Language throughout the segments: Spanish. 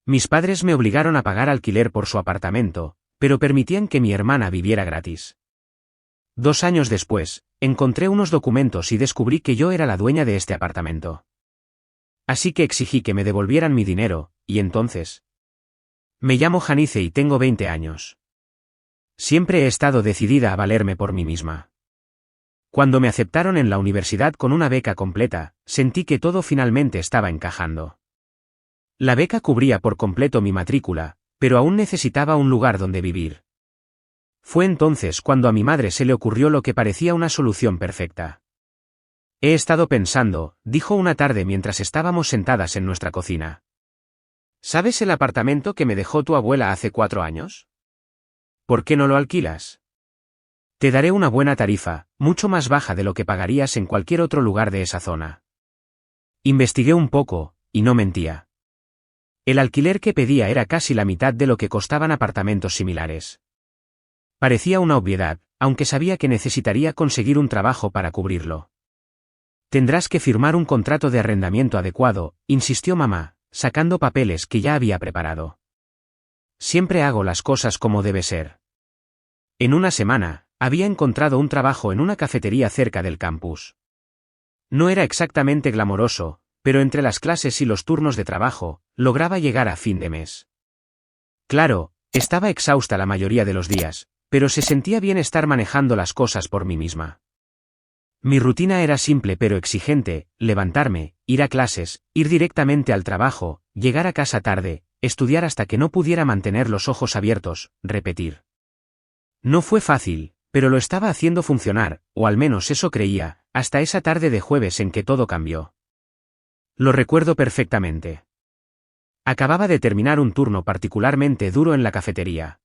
Mis padres me obligaron a pagar alquiler por su apartamento, pero permitían que mi hermana viviera gratis. 2 años después, encontré unos documentos y descubrí que yo era la dueña de este apartamento. Así que exigí que me devolvieran mi dinero, y entonces... Me llamo Janice y tengo 20 años. Siempre he estado decidida a valerme por mí misma. Cuando me aceptaron en la universidad con una beca completa, sentí que todo finalmente estaba encajando. La beca cubría por completo mi matrícula, pero aún necesitaba un lugar donde vivir. Fue entonces cuando a mi madre se le ocurrió lo que parecía una solución perfecta. He estado pensando, dijo una tarde mientras estábamos sentadas en nuestra cocina. ¿Sabes el apartamento que me dejó tu abuela hace 4 años? ¿Por qué no lo alquilas? Te daré una buena tarifa, mucho más baja de lo que pagarías en cualquier otro lugar de esa zona. Investigué un poco, y no mentía. El alquiler que pedía era casi la mitad de lo que costaban apartamentos similares. Parecía una obviedad, aunque sabía que necesitaría conseguir un trabajo para cubrirlo. Tendrás que firmar un contrato de arrendamiento adecuado, insistió mamá, sacando papeles que ya había preparado. Siempre hago las cosas como debe ser. En una semana, había encontrado un trabajo en una cafetería cerca del campus. No era exactamente glamoroso, pero entre las clases y los turnos de trabajo, lograba llegar a fin de mes. Claro, estaba exhausta la mayoría de los días, pero se sentía bien estar manejando las cosas por mí misma. Mi rutina era simple pero exigente: levantarme, ir a clases, ir directamente al trabajo, llegar a casa tarde, estudiar hasta que no pudiera mantener los ojos abiertos, repetir. No fue fácil, pero lo estaba haciendo funcionar, o al menos eso creía, hasta esa tarde de jueves en que todo cambió. Lo recuerdo perfectamente. Acababa de terminar un turno particularmente duro en la cafetería.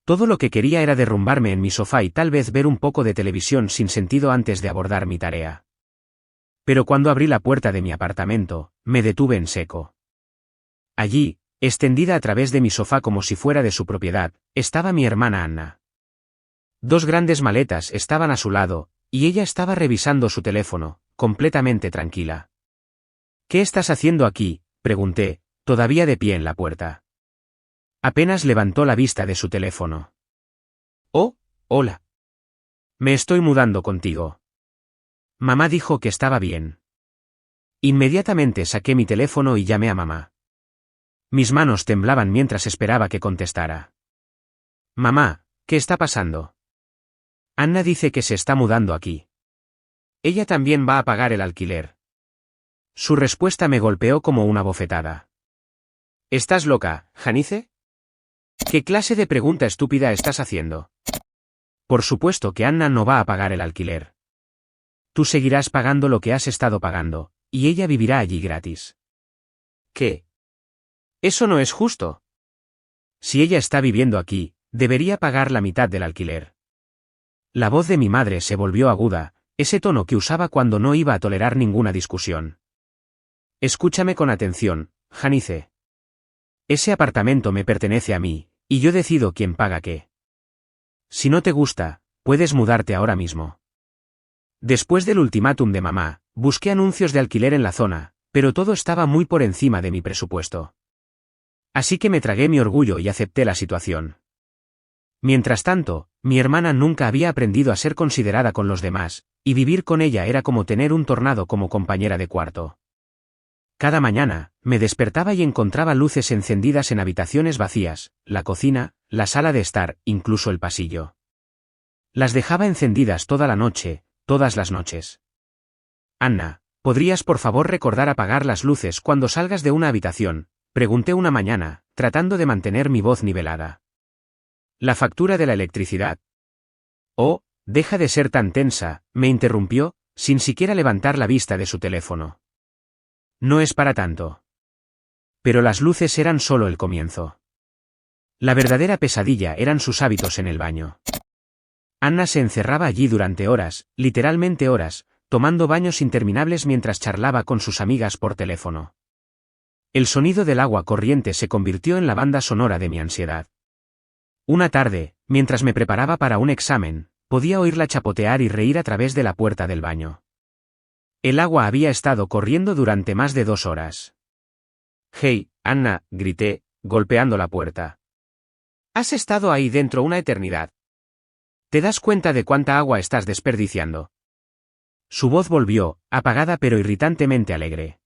Todo lo que quería era derrumbarme en mi sofá y tal vez ver un poco de televisión sin sentido antes de abordar mi tarea. Pero cuando abrí la puerta de mi apartamento, me detuve en seco. Allí, extendida a través de mi sofá como si fuera de su propiedad, estaba mi hermana Anna. 2 grandes maletas estaban a su lado, y ella estaba revisando su teléfono, completamente tranquila. ¿Qué estás haciendo aquí?, pregunté, todavía de pie en la puerta. Apenas levantó la vista de su teléfono. Oh, hola. Me estoy mudando contigo. Mamá dijo que estaba bien. Inmediatamente saqué mi teléfono y llamé a mamá. Mis manos temblaban mientras esperaba que contestara. Mamá, ¿qué está pasando? Anna dice que se está mudando aquí. Ella también va a pagar el alquiler. Su respuesta me golpeó como una bofetada. ¿Estás loca, Janice? ¿Qué clase de pregunta estúpida estás haciendo? Por supuesto que Anna no va a pagar el alquiler. Tú seguirás pagando lo que has estado pagando, y ella vivirá allí gratis. ¿Qué? Eso no es justo. Si ella está viviendo aquí, debería pagar la mitad del alquiler. La voz de mi madre se volvió aguda, ese tono que usaba cuando no iba a tolerar ninguna discusión. Escúchame con atención, Janice. Ese apartamento me pertenece a mí, y yo decido quién paga qué. Si no te gusta, puedes mudarte ahora mismo. Después del ultimátum de mamá, busqué anuncios de alquiler en la zona, pero todo estaba muy por encima de mi presupuesto. Así que me tragué mi orgullo y acepté la situación. Mientras tanto, mi hermana nunca había aprendido a ser considerada con los demás, y vivir con ella era como tener un tornado como compañera de cuarto. Cada mañana, me despertaba y encontraba luces encendidas en habitaciones vacías, la cocina, la sala de estar, incluso el pasillo. Las dejaba encendidas toda la noche, todas las noches. Anna, ¿podrías por favor recordar apagar las luces cuando salgas de una habitación?, pregunté una mañana, tratando de mantener mi voz nivelada. La factura de la electricidad. Oh, deja de ser tan tensa, me interrumpió, sin siquiera levantar la vista de su teléfono. No es para tanto. Pero las luces eran solo el comienzo. La verdadera pesadilla eran sus hábitos en el baño. Anna se encerraba allí durante horas, literalmente horas, tomando baños interminables mientras charlaba con sus amigas por teléfono. El sonido del agua corriente se convirtió en la banda sonora de mi ansiedad. Una tarde, mientras me preparaba para un examen, podía oírla chapotear y reír a través de la puerta del baño. El agua había estado corriendo durante más de 2 horas. Hey, Anna, grité, golpeando la puerta. Has estado ahí dentro una eternidad. ¿Te das cuenta de cuánta agua estás desperdiciando? Su voz volvió, apagada pero irritantemente alegre.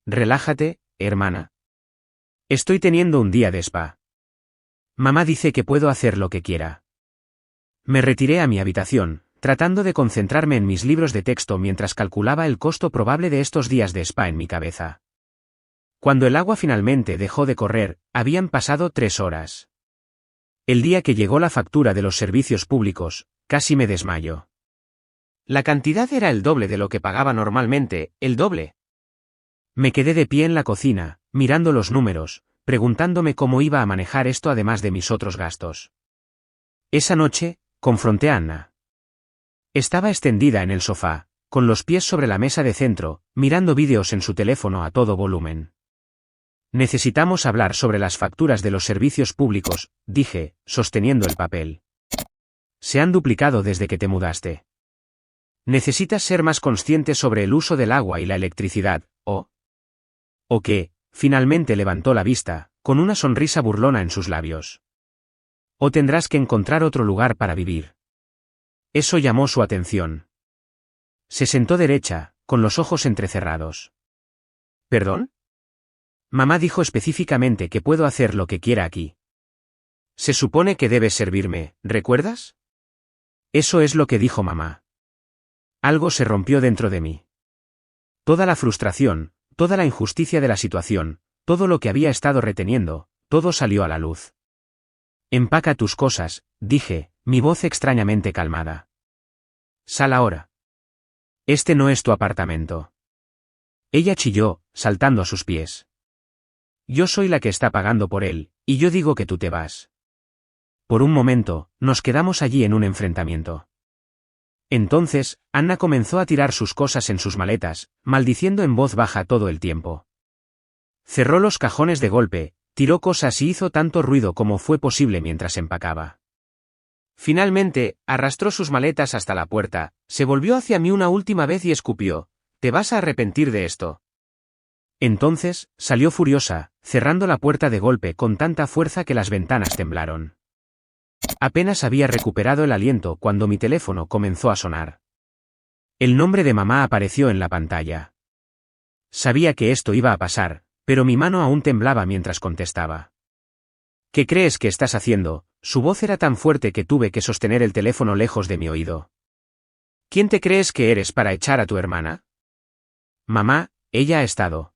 Relájate, hermana. Estoy teniendo un día de spa. Mamá dice que puedo hacer lo que quiera. Me retiré a mi habitación, tratando de concentrarme en mis libros de texto mientras calculaba el costo probable de estos días de spa en mi cabeza. Cuando el agua finalmente dejó de correr, habían pasado 3 horas. El día que llegó la factura de los servicios públicos, casi me desmayo. La cantidad era el doble de lo que pagaba normalmente, el doble. Me quedé de pie en la cocina, mirando los números, preguntándome cómo iba a manejar esto además de mis otros gastos. Esa noche, confronté a Anna. Estaba extendida en el sofá, con los pies sobre la mesa de centro, mirando vídeos en su teléfono a todo volumen. Necesitamos hablar sobre las facturas de los servicios públicos, dije, sosteniendo el papel. Se han duplicado desde que te mudaste. Necesitas ser más consciente sobre el uso del agua y la electricidad, ¿O qué? Finalmente levantó la vista, con una sonrisa burlona en sus labios. O tendrás que encontrar otro lugar para vivir. Eso llamó su atención. Se sentó derecha, con los ojos entrecerrados. ¿Perdón? Mamá dijo específicamente que puedo hacer lo que quiera aquí. Se supone que debes servirme, ¿recuerdas? Eso es lo que dijo mamá. Algo se rompió dentro de mí. Toda la frustración, toda la injusticia de la situación, todo lo que había estado reteniendo, todo salió a la luz. Empaca tus cosas, dije, mi voz extrañamente calmada. Sal ahora. Este no es tu apartamento. Ella chilló, saltando a sus pies. Yo soy la que está pagando por él, y yo digo que tú te vas. Por un momento, nos quedamos allí en un enfrentamiento. Entonces, Anna comenzó a tirar sus cosas en sus maletas, maldiciendo en voz baja todo el tiempo. Cerró los cajones de golpe, tiró cosas y hizo tanto ruido como fue posible mientras empacaba. Finalmente, arrastró sus maletas hasta la puerta, se volvió hacia mí una última vez y escupió: «Te vas a arrepentir de esto». Entonces, salió furiosa, cerrando la puerta de golpe con tanta fuerza que las ventanas temblaron. Apenas había recuperado el aliento cuando mi teléfono comenzó a sonar. El nombre de mamá apareció en la pantalla. Sabía que esto iba a pasar, pero mi mano aún temblaba mientras contestaba. ¿Qué crees que estás haciendo? Su voz era tan fuerte que tuve que sostener el teléfono lejos de mi oído. ¿Quién te crees que eres para echar a tu hermana? Mamá, ella ha estado.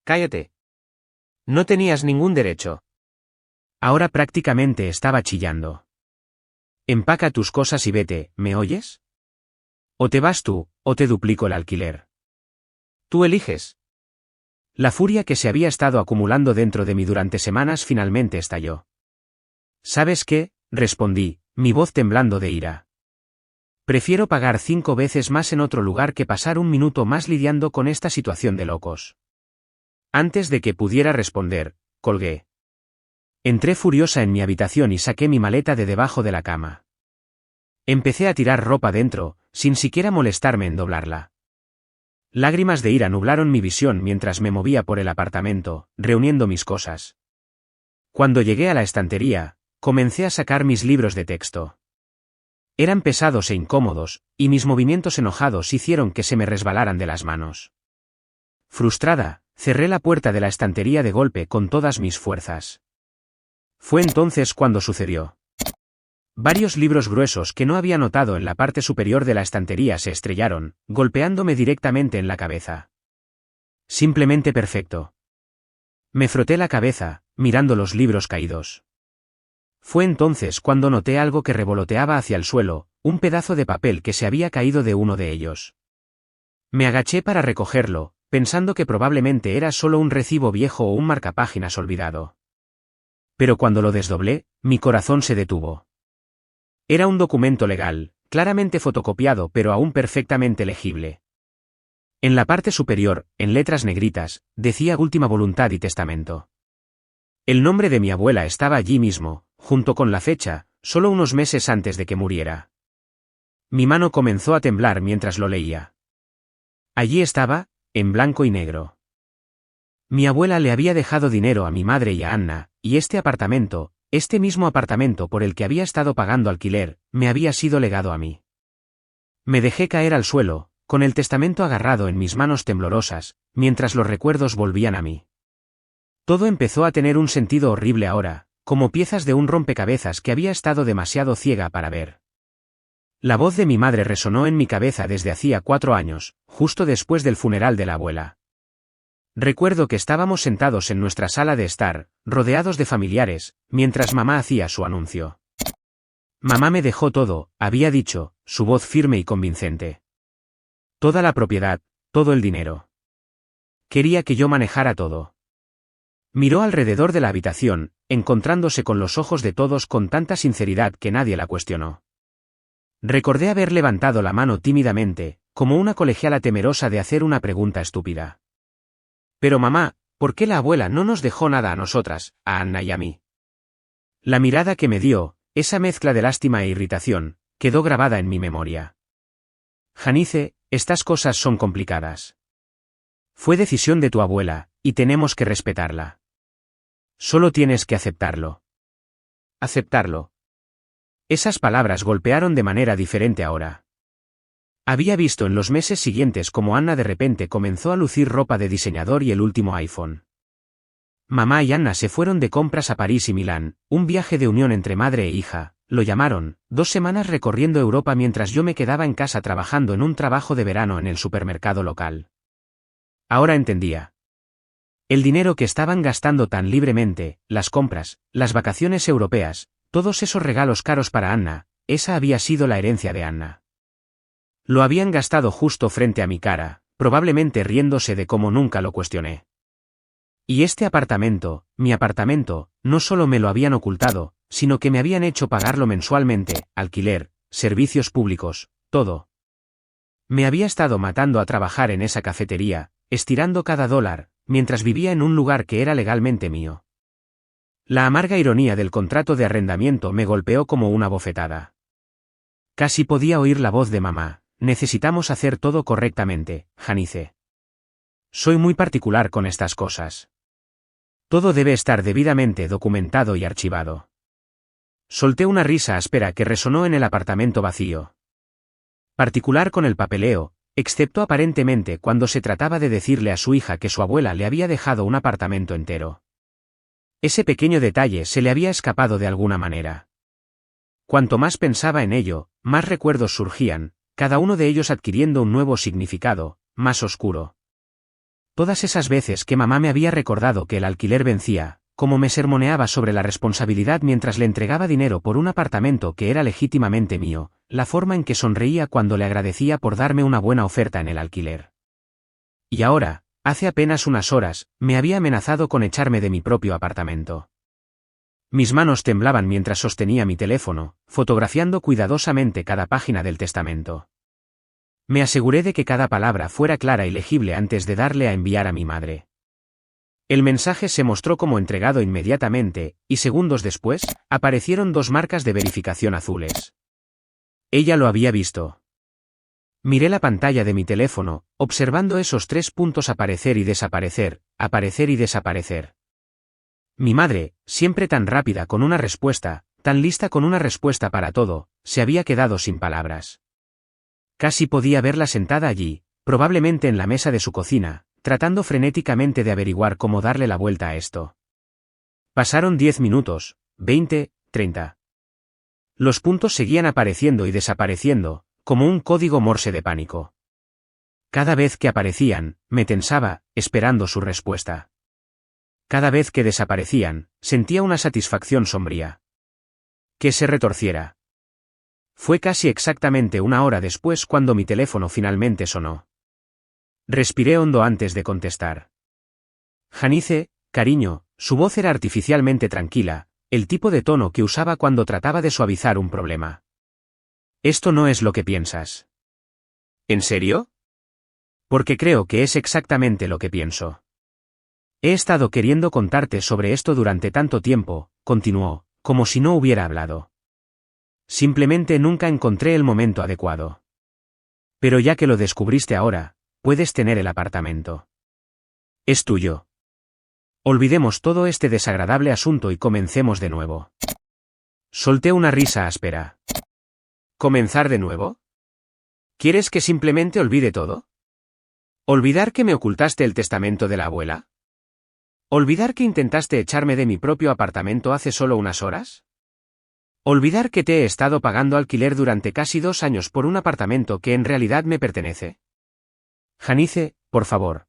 Cállate. No tenías ningún derecho. Ahora prácticamente estaba chillando. Empaca tus cosas y vete, ¿me oyes? O te vas tú, o te duplico el alquiler. Tú eliges. La furia que se había estado acumulando dentro de mí durante semanas finalmente estalló. ¿Sabes qué?, respondí, mi voz temblando de ira. Prefiero pagar 5 veces más en otro lugar que pasar un minuto más lidiando con esta situación de locos. Antes de que pudiera responder, colgué. Entré furiosa en mi habitación y saqué mi maleta de debajo de la cama. Empecé a tirar ropa dentro, sin siquiera molestarme en doblarla. Lágrimas de ira nublaron mi visión mientras me movía por el apartamento, reuniendo mis cosas. Cuando llegué a la estantería, comencé a sacar mis libros de texto. Eran pesados e incómodos, y mis movimientos enojados hicieron que se me resbalaran de las manos. Frustrada, cerré la puerta de la estantería de golpe con todas mis fuerzas. Fue entonces cuando sucedió. Varios libros gruesos que no había notado en la parte superior de la estantería se estrellaron, golpeándome directamente en la cabeza. Simplemente perfecto. Me froté la cabeza, mirando los libros caídos. Fue entonces cuando noté algo que revoloteaba hacia el suelo, un pedazo de papel que se había caído de uno de ellos. Me agaché para recogerlo, pensando que probablemente era solo un recibo viejo o un marcapáginas olvidado. Pero cuando lo desdoblé, mi corazón se detuvo. Era un documento legal, claramente fotocopiado pero aún perfectamente legible. En la parte superior, en letras negritas, decía Última Voluntad y Testamento. El nombre de mi abuela estaba allí mismo, junto con la fecha, solo unos meses antes de que muriera. Mi mano comenzó a temblar mientras lo leía. Allí estaba, en blanco y negro. Mi abuela le había dejado dinero a mi madre y a Anna, y este mismo apartamento por el que había estado pagando alquiler, me había sido legado a mí. Me dejé caer al suelo, con el testamento agarrado en mis manos temblorosas, mientras los recuerdos volvían a mí. Todo empezó a tener un sentido horrible ahora, como piezas de un rompecabezas que había estado demasiado ciega para ver. La voz de mi madre resonó en mi cabeza desde hacía 4 años, justo después del funeral de la abuela. Recuerdo que estábamos sentados en nuestra sala de estar, rodeados de familiares, mientras mamá hacía su anuncio. Mamá me dejó todo, había dicho, su voz firme y convincente. Toda la propiedad, todo el dinero. Quería que yo manejara todo. Miró alrededor de la habitación, encontrándose con los ojos de todos con tanta sinceridad que nadie la cuestionó. Recordé haber levantado la mano tímidamente, como una colegiala temerosa de hacer una pregunta estúpida. Pero mamá, ¿por qué la abuela no nos dejó nada a nosotras, a Anna y a mí? La mirada que me dio, esa mezcla de lástima e irritación, quedó grabada en mi memoria. Janice, estas cosas son complicadas. Fue decisión de tu abuela, y tenemos que respetarla. Solo tienes que aceptarlo. Aceptarlo. Esas palabras golpearon de manera diferente ahora. Había visto en los meses siguientes cómo Anna de repente comenzó a lucir ropa de diseñador y el último iPhone. Mamá y Anna se fueron de compras a París y Milán, un viaje de unión entre madre e hija, lo llamaron, 2 semanas recorriendo Europa mientras yo me quedaba en casa trabajando en un trabajo de verano en el supermercado local. Ahora entendía. El dinero que estaban gastando tan libremente, las compras, las vacaciones europeas, todos esos regalos caros para Anna, esa había sido la herencia de Anna. Lo habían gastado justo frente a mi cara, probablemente riéndose de cómo nunca lo cuestioné. Y este apartamento, mi apartamento, no solo me lo habían ocultado, sino que me habían hecho pagarlo mensualmente, alquiler, servicios públicos, todo. Me había estado matando a trabajar en esa cafetería, estirando cada dólar, mientras vivía en un lugar que era legalmente mío. La amarga ironía del contrato de arrendamiento me golpeó como una bofetada. Casi podía oír la voz de mamá. Necesitamos hacer todo correctamente, Janice. Soy muy particular con estas cosas. Todo debe estar debidamente documentado y archivado. Solté una risa áspera que resonó en el apartamento vacío. Particular con el papeleo, excepto aparentemente cuando se trataba de decirle a su hija que su abuela le había dejado un apartamento entero. Ese pequeño detalle se le había escapado de alguna manera. Cuanto más pensaba en ello, más recuerdos surgían, cada uno de ellos adquiriendo un nuevo significado, más oscuro. Todas esas veces que mamá me había recordado que el alquiler vencía, como me sermoneaba sobre la responsabilidad mientras le entregaba dinero por un apartamento que era legítimamente mío, la forma en que sonreía cuando le agradecía por darme una buena oferta en el alquiler. Y ahora, hace apenas unas horas, me había amenazado con echarme de mi propio apartamento. Mis manos temblaban mientras sostenía mi teléfono, fotografiando cuidadosamente cada página del testamento. Me aseguré de que cada palabra fuera clara y legible antes de darle a enviar a mi madre. El mensaje se mostró como entregado inmediatamente, y segundos después, aparecieron 2 marcas de verificación azules. Ella lo había visto. Miré la pantalla de mi teléfono, observando esos 3 puntos aparecer y desaparecer, aparecer y desaparecer. Mi madre, siempre tan rápida con una respuesta, tan lista con una respuesta para todo, se había quedado sin palabras. Casi podía verla sentada allí, probablemente en la mesa de su cocina, tratando frenéticamente de averiguar cómo darle la vuelta a esto. Pasaron 10 minutos, 20, 30. Los puntos seguían apareciendo y desapareciendo, como un código Morse de pánico. Cada vez que aparecían, me tensaba, esperando su respuesta. Cada vez que desaparecían, sentía una satisfacción sombría. Que se retorciera. Fue casi exactamente 1 hora después cuando mi teléfono finalmente sonó. Respiré hondo antes de contestar. Janice, cariño, su voz era artificialmente tranquila, el tipo de tono que usaba cuando trataba de suavizar un problema. Esto no es lo que piensas. ¿En serio? Porque creo que es exactamente lo que pienso. He estado queriendo contarte sobre esto durante tanto tiempo, continuó, como si no hubiera hablado. Simplemente nunca encontré el momento adecuado. Pero ya que lo descubriste ahora, puedes tener el apartamento. Es tuyo. Olvidemos todo este desagradable asunto y comencemos de nuevo. Solté una risa áspera. ¿Comenzar de nuevo? ¿Quieres que simplemente olvide todo? ¿Olvidar que me ocultaste el testamento de la abuela? ¿Olvidar que intentaste echarme de mi propio apartamento hace solo unas horas? ¿Olvidar que te he estado pagando alquiler durante casi 2 años por un apartamento que en realidad me pertenece? Janice, por favor.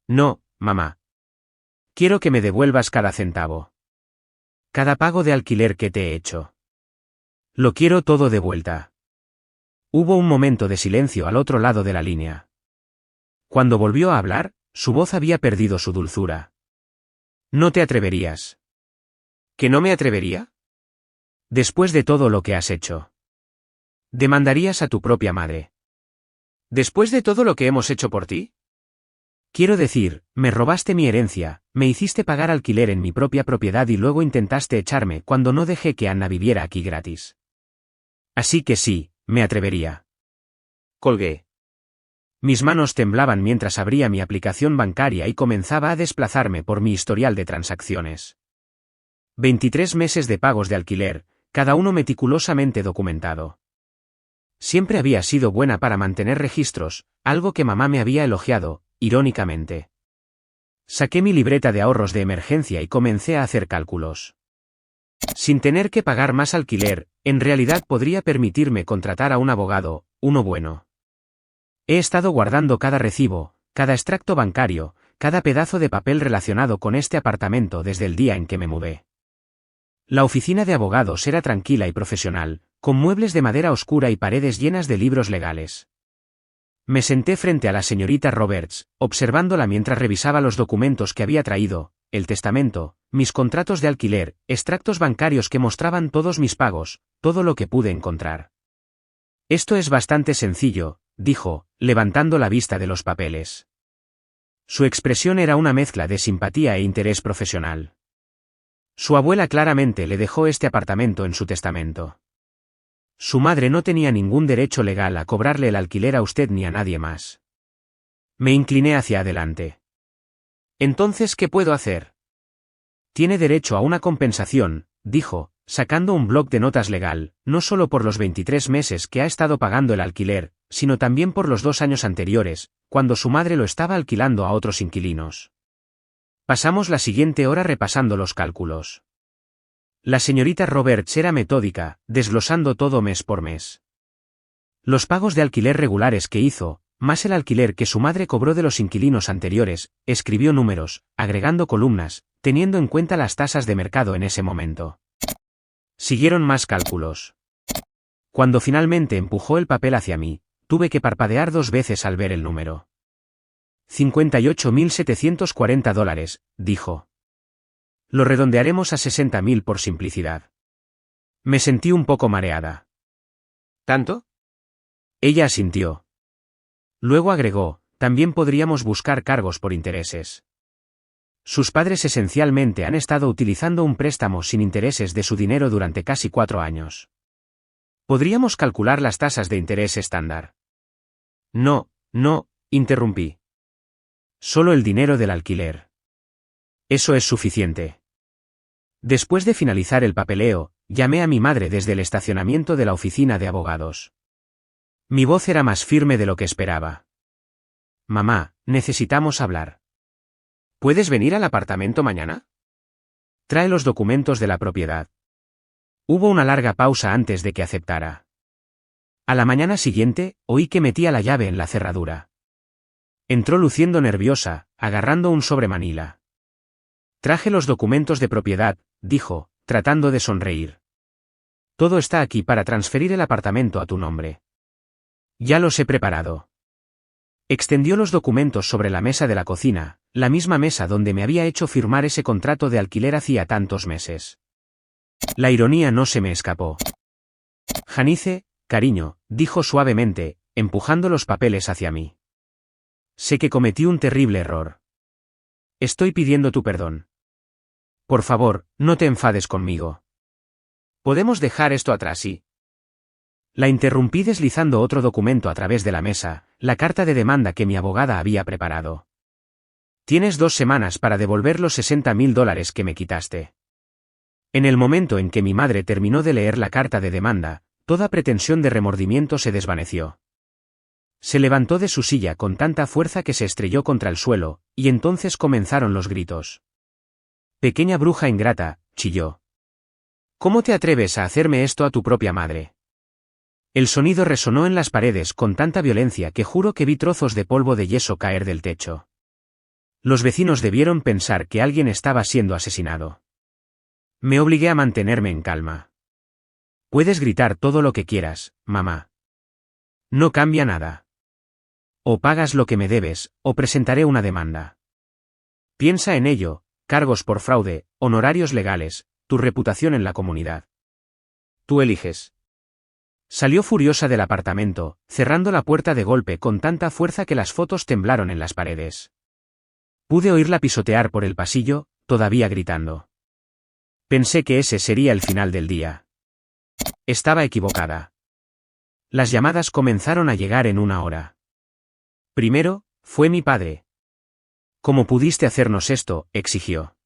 No, mamá. Quiero que me devuelvas cada centavo. Cada pago de alquiler que te he hecho. Lo quiero todo de vuelta. Hubo un momento de silencio al otro lado de la línea. Cuando volvió a hablar, su voz había perdido su dulzura. No te atreverías. ¿Que no me atrevería? Después de todo lo que has hecho. ¿Demandarías a tu propia madre? ¿Después de todo lo que hemos hecho por ti? Quiero decir, me robaste mi herencia, me hiciste pagar alquiler en mi propia propiedad y luego intentaste echarme cuando no dejé que Anna viviera aquí gratis. Así que sí, me atrevería. Colgué. Mis manos temblaban mientras abría mi aplicación bancaria y comenzaba a desplazarme por mi historial de transacciones. 23 meses de pagos de alquiler, cada uno meticulosamente documentado. Siempre había sido buena para mantener registros, algo que mamá me había elogiado, irónicamente. Saqué mi libreta de ahorros de emergencia y comencé a hacer cálculos. Sin tener que pagar más alquiler, en realidad podría permitirme contratar a un abogado, uno bueno. He estado guardando cada recibo, cada extracto bancario, cada pedazo de papel relacionado con este apartamento desde el día en que me mudé. La oficina de abogados era tranquila y profesional, con muebles de madera oscura y paredes llenas de libros legales. Me senté frente a la señorita Roberts, observándola mientras revisaba los documentos que había traído, el testamento, mis contratos de alquiler, extractos bancarios que mostraban todos mis pagos, todo lo que pude encontrar. Esto es bastante sencillo, dijo, levantando la vista de los papeles. Su expresión era una mezcla de simpatía e interés profesional. Su abuela claramente le dejó este apartamento en su testamento. Su madre no tenía ningún derecho legal a cobrarle el alquiler a usted ni a nadie más. Me incliné hacia adelante. Entonces, ¿qué puedo hacer? Tiene derecho a una compensación, dijo, sacando un bloc de notas legal, no solo por los 23 meses que ha estado pagando el alquiler, sino también por los 2 años anteriores, cuando su madre lo estaba alquilando a otros inquilinos. Pasamos la siguiente hora repasando los cálculos. La señorita Roberts era metódica, desglosando todo mes por mes. Los pagos de alquiler regulares que hizo, más el alquiler que su madre cobró de los inquilinos anteriores, escribió números, agregando columnas, teniendo en cuenta las tasas de mercado en ese momento. Siguieron más cálculos. Cuando finalmente empujó el papel hacia mí, tuve que parpadear 2 veces al ver el número. $58.740, dijo. Lo redondearemos a 60.000 por simplicidad. Me sentí un poco mareada. ¿Tanto? Ella asintió. Luego agregó, también podríamos buscar cargos por intereses. Sus padres esencialmente han estado utilizando un préstamo sin intereses de su dinero durante casi 4 años. ¿Podríamos calcular las tasas de interés estándar? No, interrumpí. Solo el dinero del alquiler. Eso es suficiente. Después de finalizar el papeleo, llamé a mi madre desde el estacionamiento de la oficina de abogados. Mi voz era más firme de lo que esperaba. Mamá, necesitamos hablar. ¿Puedes venir al apartamento mañana? Trae los documentos de la propiedad. Hubo una larga pausa antes de que aceptara. A la mañana siguiente, oí que metía la llave en la cerradura. Entró luciendo nerviosa, agarrando un sobre manila. Traje los documentos de propiedad, dijo, tratando de sonreír. Todo está aquí para transferir el apartamento a tu nombre. Ya los he preparado. Extendió los documentos sobre la mesa de la cocina, la misma mesa donde me había hecho firmar ese contrato de alquiler hacía tantos meses. La ironía no se me escapó. Janice, cariño, dijo suavemente, empujando los papeles hacia mí. Sé que cometí un terrible error. Estoy pidiendo tu perdón. Por favor, no te enfades conmigo. ¿Podemos dejar esto atrás y...? La interrumpí deslizando otro documento a través de la mesa, la carta de demanda que mi abogada había preparado. Tienes 2 semanas para devolver los $60.000 que me quitaste. En el momento en que mi madre terminó de leer la carta de demanda, toda pretensión de remordimiento se desvaneció. Se levantó de su silla con tanta fuerza que se estrelló contra el suelo, y entonces comenzaron los gritos. «Pequeña bruja ingrata», chilló. «¿Cómo te atreves a hacerme esto a tu propia madre?» El sonido resonó en las paredes con tanta violencia que juro que vi trozos de polvo de yeso caer del techo. Los vecinos debieron pensar que alguien estaba siendo asesinado. Me obligué a mantenerme en calma. «Puedes gritar todo lo que quieras, mamá. No cambia nada. O pagas lo que me debes, o presentaré una demanda. Piensa en ello, cargos por fraude, honorarios legales, tu reputación en la comunidad. Tú eliges». Salió furiosa del apartamento, cerrando la puerta de golpe con tanta fuerza que las fotos temblaron en las paredes. Pude oírla pisotear por el pasillo, todavía gritando. Pensé que ese sería el final del día. Estaba equivocada. Las llamadas comenzaron a llegar en una hora. Primero, fue mi padre. «¿Cómo pudiste hacernos esto?», exigió.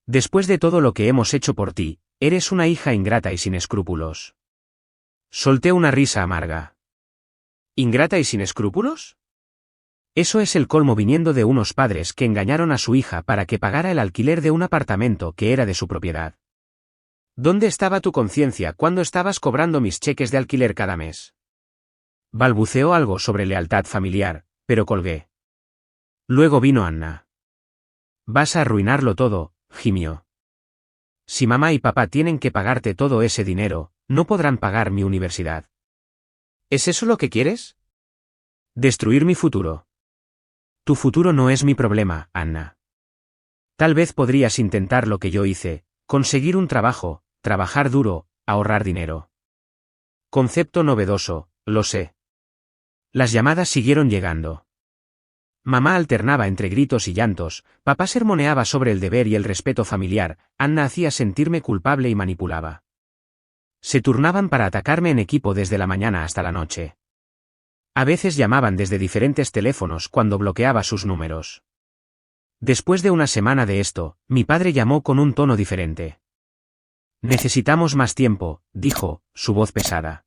«Después de todo lo que hemos hecho por ti, eres una hija ingrata y sin escrúpulos». Solté una risa amarga. «¿Ingrata y sin escrúpulos?» Eso es el colmo viniendo de unos padres que engañaron a su hija para que pagara el alquiler de un apartamento que era de su propiedad. ¿Dónde estaba tu conciencia cuando estabas cobrando mis cheques de alquiler cada mes? Balbuceó algo sobre lealtad familiar, pero colgué. Luego vino Anna. «Vas a arruinarlo todo», gimió. «Si mamá y papá tienen que pagarte todo ese dinero, no podrán pagar mi universidad». ¿Es eso lo que quieres? «Destruir mi futuro». Tu futuro no es mi problema, Anna. Tal vez podrías intentar lo que yo hice, conseguir un trabajo, trabajar duro, ahorrar dinero. Concepto novedoso, lo sé. Las llamadas siguieron llegando. Mamá alternaba entre gritos y llantos, papá sermoneaba sobre el deber y el respeto familiar, Anna hacía sentirme culpable y manipulaba. Se turnaban para atacarme en equipo desde la mañana hasta la noche. A veces llamaban desde diferentes teléfonos cuando bloqueaba sus números. Después de una semana de esto, mi padre llamó con un tono diferente. «Necesitamos más tiempo», dijo, su voz pesada.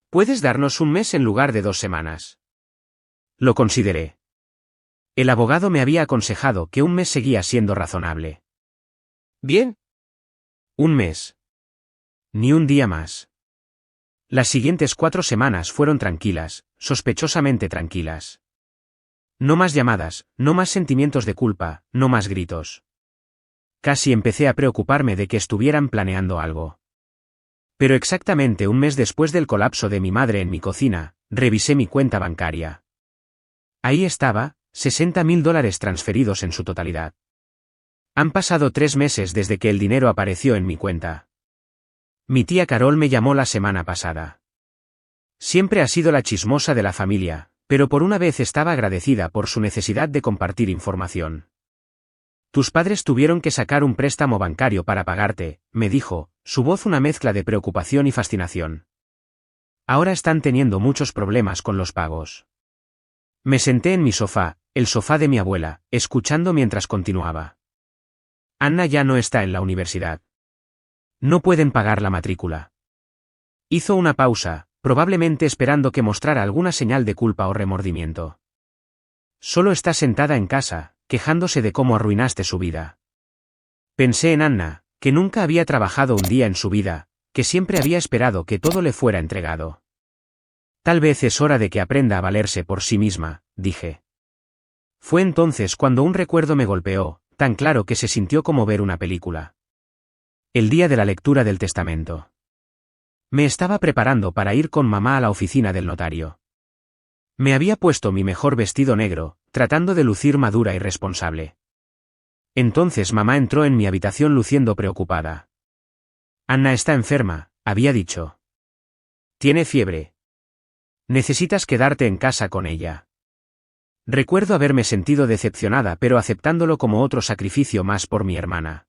«¿Puedes darnos un mes en lugar de 2 semanas?» Lo consideré. El abogado me había aconsejado que un mes seguía siendo razonable. «Bien. Un mes. Ni un día más». Las siguientes 4 semanas fueron tranquilas, sospechosamente tranquilas. No más llamadas, no más sentimientos de culpa, no más gritos. Casi empecé a preocuparme de que estuvieran planeando algo. Pero exactamente un mes después del colapso de mi madre en mi cocina, revisé mi cuenta bancaria. Ahí estaba, $60.000 transferidos en su totalidad. Han pasado 3 meses desde que el dinero apareció en mi cuenta. Mi tía Carol me llamó la semana pasada. Siempre ha sido la chismosa de la familia, pero por una vez estaba agradecida por su necesidad de compartir información. «Tus padres tuvieron que sacar un préstamo bancario para pagarte», me dijo, su voz una mezcla de preocupación y fascinación. «Ahora están teniendo muchos problemas con los pagos». Me senté en mi sofá, el sofá de mi abuela, escuchando mientras continuaba. «Anna ya no está en la universidad. No pueden pagar la matrícula». Hizo una pausa, probablemente esperando que mostrara alguna señal de culpa o remordimiento. «Solo está sentada en casa, quejándose de cómo arruinaste su vida». Pensé en Anna, que nunca había trabajado un día en su vida, que siempre había esperado que todo le fuera entregado. «Tal vez es hora de que aprenda a valerse por sí misma», dije. Fue entonces cuando un recuerdo me golpeó, tan claro que se sintió como ver una película. El día de la lectura del testamento. Me estaba preparando para ir con mamá a la oficina del notario. Me había puesto mi mejor vestido negro, tratando de lucir madura y responsable. Entonces mamá entró en mi habitación luciendo preocupada. «Anna está enferma», había dicho. «Tiene fiebre. Necesitas quedarte en casa con ella». Recuerdo haberme sentido decepcionada pero aceptándolo como otro sacrificio más por mi hermana.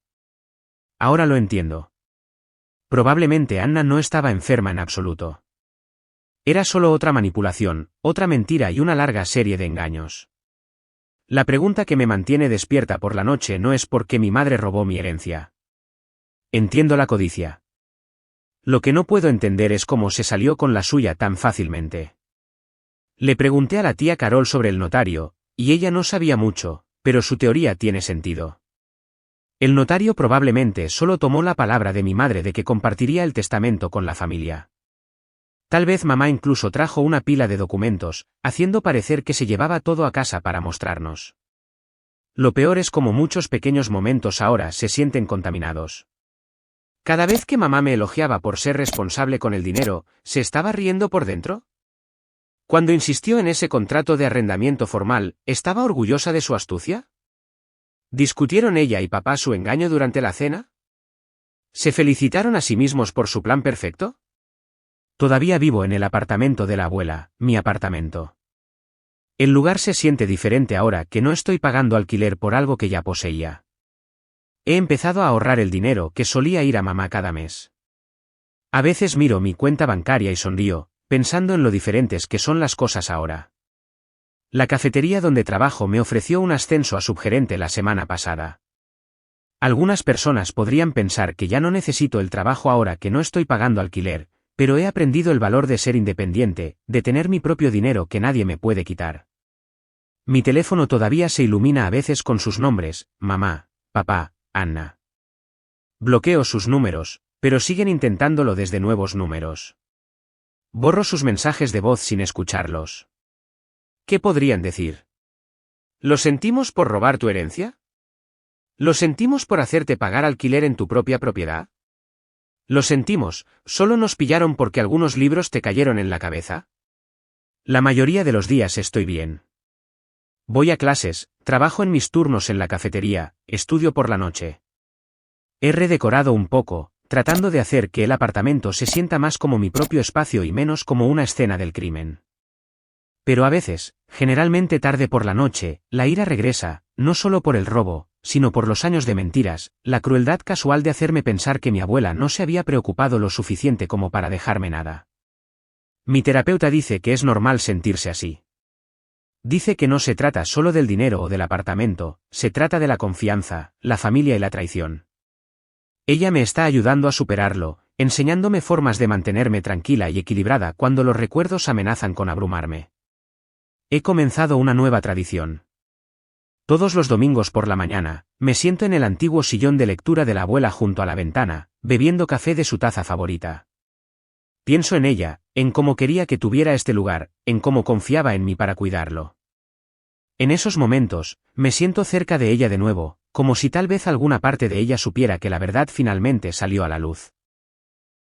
Ahora lo entiendo. Probablemente Anna no estaba enferma en absoluto. Era solo otra manipulación, otra mentira y una larga serie de engaños. La pregunta que me mantiene despierta por la noche no es por qué mi madre robó mi herencia. Entiendo la codicia. Lo que no puedo entender es cómo se salió con la suya tan fácilmente. Le pregunté a la tía Carol sobre el notario, y ella no sabía mucho, pero su teoría tiene sentido. El notario probablemente solo tomó la palabra de mi madre de que compartiría el testamento con la familia. Tal vez mamá incluso trajo una pila de documentos, haciendo parecer que se llevaba todo a casa para mostrarnos. Lo peor es cómo muchos pequeños momentos ahora se sienten contaminados. Cada vez que mamá me elogiaba por ser responsable con el dinero, ¿se estaba riendo por dentro? Cuando insistió en ese contrato de arrendamiento formal, ¿estaba orgullosa de su astucia? ¿Discutieron ella y papá su engaño durante la cena? ¿Se felicitaron a sí mismos por su plan perfecto? Todavía vivo en el apartamento de la abuela, mi apartamento. El lugar se siente diferente ahora que no estoy pagando alquiler por algo que ya poseía. He empezado a ahorrar el dinero que solía ir a mamá cada mes. A veces miro mi cuenta bancaria y sonrío, pensando en lo diferentes que son las cosas ahora. La cafetería donde trabajo me ofreció un ascenso a subgerente la semana pasada. Algunas personas podrían pensar que ya no necesito el trabajo ahora que no estoy pagando alquiler, pero he aprendido el valor de ser independiente, de tener mi propio dinero que nadie me puede quitar. Mi teléfono todavía se ilumina a veces con sus nombres, mamá, papá, Anna. Bloqueo sus números, pero siguen intentándolo desde nuevos números. Borro sus mensajes de voz sin escucharlos. ¿Qué podrían decir? ¿Lo sentimos por robar tu herencia? ¿Lo sentimos por hacerte pagar alquiler en tu propia propiedad? Lo sentimos, solo nos pillaron porque algunos libros te cayeron en la cabeza. La mayoría de los días estoy bien. Voy a clases, trabajo en mis turnos en la cafetería, estudio por la noche. He redecorado un poco, tratando de hacer que el apartamento se sienta más como mi propio espacio y menos como una escena del crimen. Pero a veces, generalmente tarde por la noche, la ira regresa, no solo por el robo, sino por los años de mentiras, la crueldad casual de hacerme pensar que mi abuela no se había preocupado lo suficiente como para dejarme nada. Mi terapeuta dice que es normal sentirse así. Dice que no se trata solo del dinero o del apartamento, se trata de la confianza, la familia y la traición. Ella me está ayudando a superarlo, enseñándome formas de mantenerme tranquila y equilibrada cuando los recuerdos amenazan con abrumarme. He comenzado una nueva tradición. Todos los domingos por la mañana, me siento en el antiguo sillón de lectura de la abuela junto a la ventana, bebiendo café de su taza favorita. Pienso en ella, en cómo quería que tuviera este lugar, en cómo confiaba en mí para cuidarlo. En esos momentos, me siento cerca de ella de nuevo, como si tal vez alguna parte de ella supiera que la verdad finalmente salió a la luz.